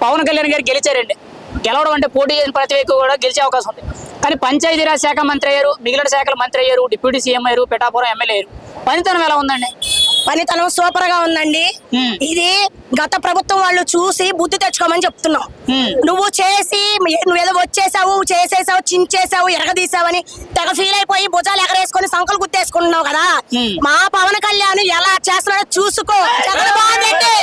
పవన్ కళ్యాణ్ గారు గెలిచారండి. గెలవడం అంటే పోటీ చేసిన ప్రతి వ్యక్తి కూడా గెలిచే అవకాశం ఉంది. కానీ పంచాయతీరాజ్ శాఖ మంత్రి అయ్యారు, మిగిలిన శాఖల మంత్రి అయ్యారు, డిప్యూటీ సీఎం అయ్యారు, పిఠాపురం ఎమ్మెల్యే అయ్యారు. పనితనం ఎలా ఉందండి? పనితనం సూపర్ గా ఉందండి. ఇది గత ప్రభుత్వం వాళ్ళు చూసి బుద్ధి తెచ్చుకోమని చెప్తున్నాం. నువ్వు చేసి నువ్వేదో వచ్చేసావు, చేసేసావు, చించేసావు, ఎరగదీసావని తెగ ఫీల్ అయిపోయి భుజాలు ఎగరేసుకొని సంకలు గుర్తేసుకుంటున్నావు కదా. మా పవన్ కళ్యాణ్ ఎలా చేస్తున్నాడో చూసుకో జగన్మోహన్ రెడ్డి,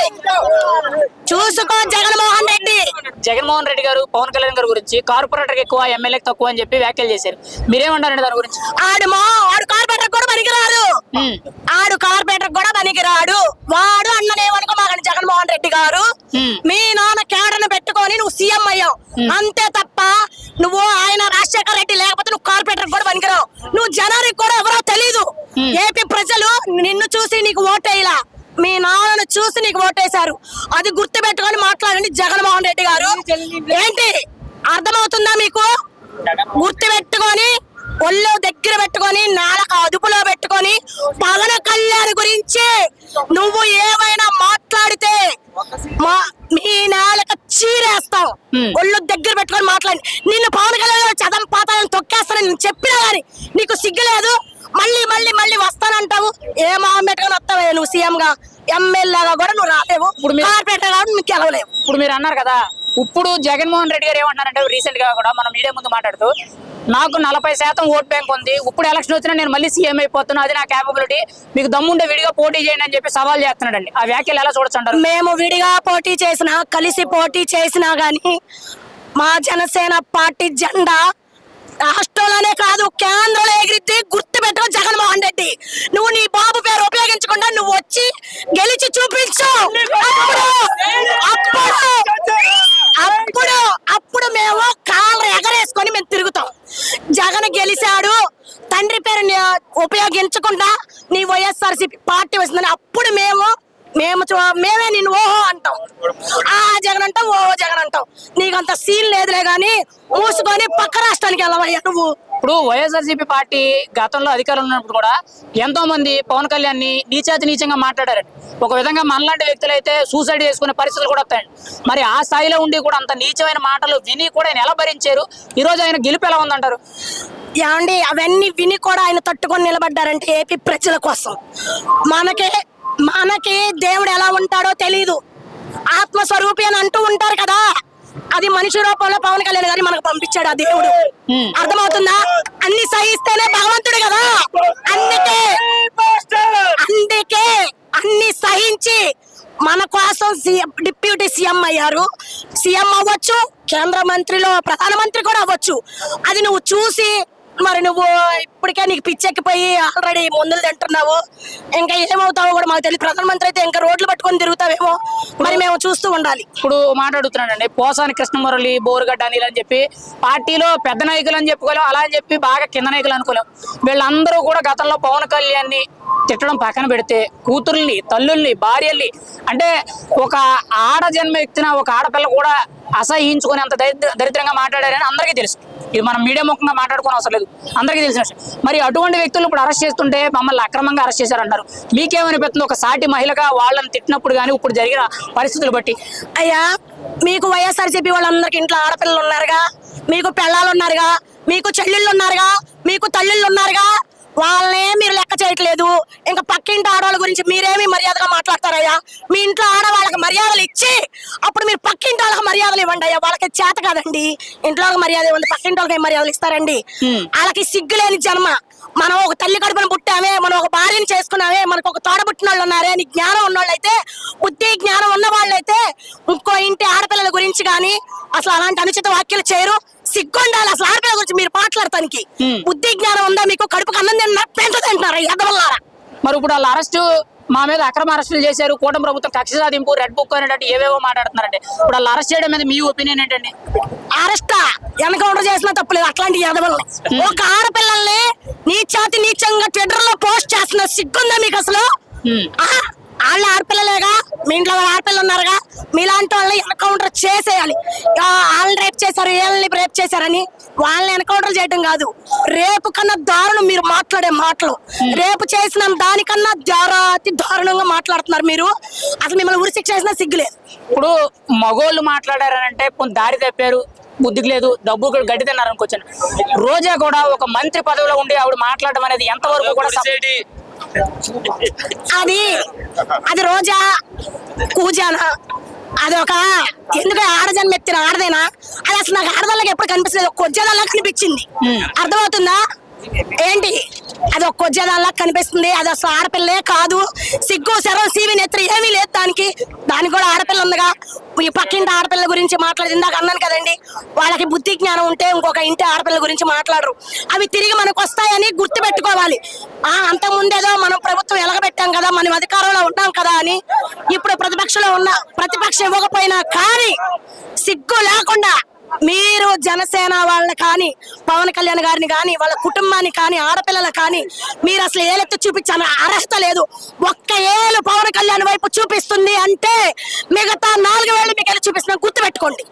చూసుకో జగన్మోహన్ రెడ్డి. జగన్మోహన్ రెడ్డి గారు పవన్ కళ్యాణ్ గారి గురించి కార్పొరేటర్ ఎక్కువ ఎమ్మెల్యేకి తక్కువ అని చెప్పి వ్యాఖ్యలు చేశారు. మీరేమంటారండి దాని గురించి? ఆడు కార్పొరేటర్ కూడా పనికిరాడు, ఆడు కార్పొరేటర్ కూడా పనికిరాడు. వాడు అన్ననేమనుకో మాకండి జగన్మోహన్ రెడ్డి గారు, మీ నాన్న కేడర్ను పెట్టుకొని నువ్వు సీఎం అయ్యావు అంతే తప్ప నువ్వు ఆయన రాజశేఖర్ రెడ్డి లేకపోతే నువ్వు కార్పొరేటర్ కూడా పనికిరావు. నువ్వు జనానికి కూడా ఎవరో తెలీదు. ఏపీ ప్రజలు నిన్ను చూసి నీకు ఓటేయలా, మీ నాన్నను చూసి నీకు ఓటేశారు. అది గుర్తు పెట్టుకొని మాట్లాడండి జగన్మోహన్ రెడ్డి గారు. ఏంటి అర్థమవుతుందా మీకు? గుర్తు పెట్టుకొని ఒళ్ళు దగ్గర పెట్టుకొని నాలుక అదుపులో పెట్టుకొని పవన్ కళ్యాణ్ గురించి నువ్వు ఏమైనా మాట్లాడితే మీ నాలుక చీరేస్తాం. ఒళ్ళు దగ్గర పెట్టుకొని మాట్లాడి నిన్ను పవన్ కళ్యాణ్ చదం పాతాలని తొక్కేస్తానని నేను చెప్పినా గానీ నీకు సిగ్గు లేదు. మళ్ళీ మళ్ళీ మళ్ళీ వస్తానంటావు. ఏ మామెట్టుగా వస్తావే నువ్వు సీఎం గా, ఎమ్మెల్యేగా కూడా నువ్వు రాలేవు, కార్పొరేటర్ గా నువ్వు గెలవలేవు. ఇప్పుడు మీరు అన్నారు కదా, ఇప్పుడు జగన్మోహన్ రెడ్డి గారు ఏమంటున్నారంటే రీసెంట్ గా కూడా మనం మీడియా ముందు మాట్లాడుతూ నాకు 40% ఓట్ బ్యాంక్ ఉంది, ఇప్పుడు ఎలక్షన్ వచ్చినా నేను మళ్ళీ సీఎం అయిపోతున్నా, అది నా క్యాపబిలిటీ, మీకు దమ్ముంటే విడిగా పోటీ చేయండి అని చెప్పి సవాల్ చేస్తున్నాడండి. ఆ వ్యాఖ్యలు ఎలా చూడొచ్చు? మేము విడిగా పోటీ చేసినా కలిసి పోటీ చేసినా గానీ మా జనసేన పార్టీ జెండా రాష్ట్రంలోనే కాదు కేంద్రంలో ఎగిరిద్ది. గుర్తు పెట్టుకో జగన్మోహన్ రెడ్డి. నువ్వు నీ బాబు పేరు ఉపయోగించకుండా నువ్వు వచ్చి గెలిచి చూపించు. అప్పుడు మేము కాళ్ళు ఎగరేసుకొని మేము తిరుగుతాం. జగన్ గెలిచాడు, తండ్రి పేరు ఉపయోగించకుండా నీ వైఎస్ఆర్సీపీ పార్టీ వస్తుందని అప్పుడు మేమే నిన్ను ఓహో అంటాం. ఆ జగన్ అంటాం, ఓహో జగన్ అంటాం. నీకంత సీన్ లేదులే గాని మూసుకొని పక్క రాష్ట్రానికి వెళ్ళవయ్యా నువ్వు. ఇప్పుడు వైఎస్ఆర్సీపీ పార్టీ గతంలో అధికారంలో ఉన్నప్పుడు కూడా ఎంతో మంది పవన్ కళ్యాణ్ ని నీచాతి నీచంగా మాట్లాడారండి. ఒక విధంగా మనలాంటి వ్యక్తులు అయితే సూసైడ్ చేసుకునే పరిస్థితులు కూడా వస్తాయండి. మరి ఆ స్థాయిలో ఉండి కూడా అంత నీచమైన మాటలు విని కూడా ఆయన ఎలా భరించారు? ఈ రోజు ఆయన గెలుపు ఎలా ఉందంటారు? ఏమండి అవన్నీ విని కూడా ఆయన తట్టుకొని నిలబడ్డారంటే ఏపీ ప్రజల కోసం. మనకి దేవుడు ఎలా ఉంటాడో తెలీదు, ఆత్మస్వరూపి అని అంటూ ఉంటారు కదా, అది మనిషి రూపంలో పవన్ కళ్యాణ్ గారిని మనకు పంపించాడు ఆ దేవుడు. అర్థమవుతుందా? అన్ని సహిస్తేనే భగవంతుడు కదా. అందుకే అన్ని సహించి మన కోసం డిప్యూటీ సీఎం అయ్యారు. సీఎం అవ్వచ్చు, కేంద్ర మంత్రిలో ప్రధానమంత్రి కూడా అవ్వచ్చు. అది నువ్వు చూసి మరి నువ్వు ఇప్పటికే నీకు పిచ్చెక్కిపోయి ఆల్రెడీ మందులు తింటున్నావు. ఇంకా ఏమవుతావో కూడా మాకు తెలియదు. ప్రధానమంత్రి అయితే ఇంకా రోడ్లు పట్టుకొని తిరుగుతావేమో, మరి మేము చూస్తూ ఉండాలి. ఇప్పుడు మాట్లాడుతున్నాడండి పోసాని కృష్ణమురళి, బోరుగడ్డ అనిల్ అని చెప్పి పార్టీలో పెద్ద నాయకులు అని చెప్పుకోలేం, అలా అని చెప్పి బాగా కింద నాయకులు అనుకోలేం. వీళ్ళందరూ కూడా గతంలో పవన్ కళ్యాణ్ ని తిట్టడం పక్కన పెడితే కూతుర్ని, తల్లుల్ని, భార్యల్ని, అంటే ఒక ఆడ జన్మ ఎత్తిన ఒక ఆడపిల్ల కూడా అసహించుకుని అంత దరిద్రంగా మాట్లాడారని అందరికీ తెలుసు. ఇది మనం మీడియా ముఖంగా మాట్లాడుకోని అవసరం లేదు, అందరికీ తెలిసిన విషయం. మరి అటువంటి వ్యక్తులు ఇప్పుడు అరెస్ట్ చేస్తుంటే మమ్మల్ని అక్రమంగా అరెస్ట్ చేశారంటారు. మీకేమనిపిస్తుంది ఒక సాటి మహిళగా వాళ్ళని తిట్టినప్పుడు కానీ ఇప్పుడు జరిగిన పరిస్థితులు బట్టి? అయ్యా మీకు వైఎస్ఆర్సీపీ వాళ్ళందరికి ఇంట్లో ఆడపిల్లలు ఉన్నారుగా, మీకు పెళ్ళాలు ఉన్నారుగా, మీకు చెల్లెళ్ళు ఉన్నారుగా, మీకు తల్లిళ్ళు ఉన్నారుగా, వాళ్ళనే మీరు లెక్క చేయట్లేదు. ఇంకా పక్కింటి ఆడవాళ్ళ గురించి మీరేమి మర్యాదగా మాట్లాడతారయ్యా? మీ ఇంట్లో ఆడవాళ్ళకి మర్యాదలు ఇచ్చి అప్పుడు మీరు పక్కింటి వాళ్ళకి మర్యాదలు ఇవ్వండి అయ్యా. వాళ్ళకి చేత కాదండి ఇంట్లో మర్యాద ఇవ్వండి, పక్కింటి వాళ్ళకి మర్యాదలు ఇస్తారండి? వాళ్ళకి సిగ్గులేని జన్మ. మనం ఒక తల్లి కడుపును పుట్టామే, మనం ఒక భార్యను చేసుకున్నామే, మనకు ఒక తోడబుట్టిన వాళ్ళు ఉన్నారే అని జ్ఞానం ఉన్నోళ్ళైతే, బుద్ధి జ్ఞానం ఉన్న వాళ్ళైతే ఇంకో ఇంటి ఆడపిల్లల గురించి కానీ అసలు అలాంటి అనుచిత వ్యాఖ్యలు చేయరు. సిగ్గుండాలి అసలు ఆడపిల్లల గురించి మీరు మాట్లాడటానికి. బుద్ధి జ్ఞానం ఉందా మీకు? కడుపుకు అన్నం పెంచుతుంటున్నారు ఎదవల్లారా. మరి ఇప్పుడు వాళ్ళ అరెస్టు మా మీద అక్రమ అరెస్టులు చేశారు, కూటమి ప్రభుత్వం కక్ష సాధింపు, రెడ్ బుక్ అనేటట్టు ఏవేవో మాట్లాడుతున్నారండి. ఇప్పుడు వాళ్ళు అరెస్ట్ చేయడం మీద మీ ఒపీనియన్ ఏంటండి? అరెస్టా ఎన్కౌంటర్ చేసినా తప్పలేదు అట్లాంటి ఎదవల్ని. ఒక ఆడపిల్లల్ని నీచాతి నీచంగా ట్విట్టర్ లో పోస్ట్ చేస్తున్న సిగ్గుందా మీకు అసలు? వాళ్ళ ఆడపిల్లలేగా, మీ ఇంట్లో ఆడపిల్లలు ఉన్నారుగా, మీలాంటి వాళ్ళని ఎన్కౌంటర్ చేసేయాలి. వాళ్ళని రేప్ చేశారు, వీళ్ళని రేప్ చేశారని వాళ్ళని ఎన్కౌంటర్ చేయడం కాదు, రేపు కన్నా దారుణం మీరు మాట్లాడే మాటలు, రేపు చేసిన దానికన్నా అతి దారుణంగా మాట్లాడుతున్నారు మీరు. అసలు మిమ్మల్ని ఉరి శిక్ష చేసినా సిగ్గులేదు. ఇప్పుడు మగోళ్ళు మాట్లాడారనంటే దారి తప్పారు, బుద్ధికి లేదు, డబ్బు గడ్డి తిన్నారు అనుకోవచ్చాను. రోజా కూడా ఒక మంత్రి పదవిలో ఉండి ఆవిడ మాట్లాడడం అనేది ఎంతవరకు కూడా అది రోజా కూజానా, అది ఒక ఎందుకు ఆడజన్మ ఎత్తిన ఆడదేనా? అది అసలు నాకు ఆడదాళ్ళకి ఎప్పుడు కనిపించలేదు, కొజ్జాదాల్లా కనిపించింది. అర్థమవుతుందా ఏంటి? అది ఒక కొజ్జాదాల్లా కనిపిస్తుంది. అది అసలు ఆడపిల్లే కాదు. సిగ్గు శరం సీవి నెత్ర ఏమీ లేదు దానికి కూడా ఆడపిల్ల ఉందిగా. ఈ పక్కింటి ఆడపిల్ల గురించి మాట్లాడింది ఇందాక అన్నాను కదండి, వాళ్ళకి బుద్ధి జ్ఞానం ఉంటే ఇంకొక ఇంటి ఆడపిల్ల గురించి మాట్లాడరు. అవి తిరిగి మనకు వస్తాయని గుర్తు పెట్టుకోవాలి. అంత ముందేదో మనం ప్రభుత్వం ఎలగబెట్టాం కదా, మనం అధికారంలో ఉన్నాం కదా అని ఇప్పుడు ప్రతిపక్షం ఇవ్వకపోయినా కానీ సిగ్గు లేకుండా మీరు జనసేన వాళ్ళని కానీ పవన్ కళ్యాణ్ గారిని కానీ వాళ్ళ కుటుంబాన్ని కానీ ఆడపిల్లలు కానీ మీరు అసలు ఏలెత్తి చూపించాలని అర్హత లేదు. ఒక్క ఏలు పవన్ కళ్యాణ్ వైపు చూపిస్తుంది అంటే మిగతా 4 వేలు మీకు ఎలా చూపిస్తున్నా గుర్తుపెట్టుకోండి.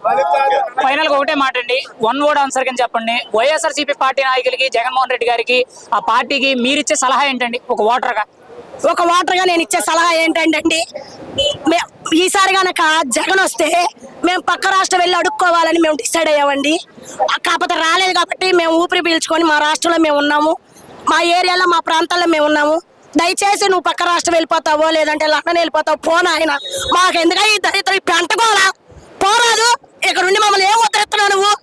ఫైనల్ గా ఒకటే మాట అండి, 1 వర్డ్ ఆన్సర్ కింద చెప్పండి. వైఎస్ఆర్సీపీ పార్టీ నాయకులకి, జగన్మోహన్ రెడ్డి గారికి, ఆ పార్టీకి మీరిచ్చే సలహా ఏంటండి? ఒక ఓటర్గా నేను ఇచ్చే సలహా ఏంటంటే, ఈసారి కనుక జగన్ వస్తే మేము పక్క రాష్ట్రం వెళ్ళి అడుక్కోవాలని మేము డిసైడ్ అయ్యామండి. కాకపోతే రాలేదు కాబట్టి మేము ఊపిరి పీల్చుకొని మా రాష్ట్రంలో మేము ఉన్నాము, మా ఏరియాలో మా ప్రాంతాల్లో మేము ఉన్నాము. దయచేసి నువ్వు పక్క రాష్ట్రం వెళ్ళిపోతావో లేదంటే లండన్ వెళ్ళిపోతావు పోనా ఆయన, మాకు ఎందుకంటే ఈ దరిద్రం పెంటకోలా పోరాదు. ఇక్కడ నుండి మమ్మల్ని ఏం ఉత్తరిస్తున్నావు నువ్వు?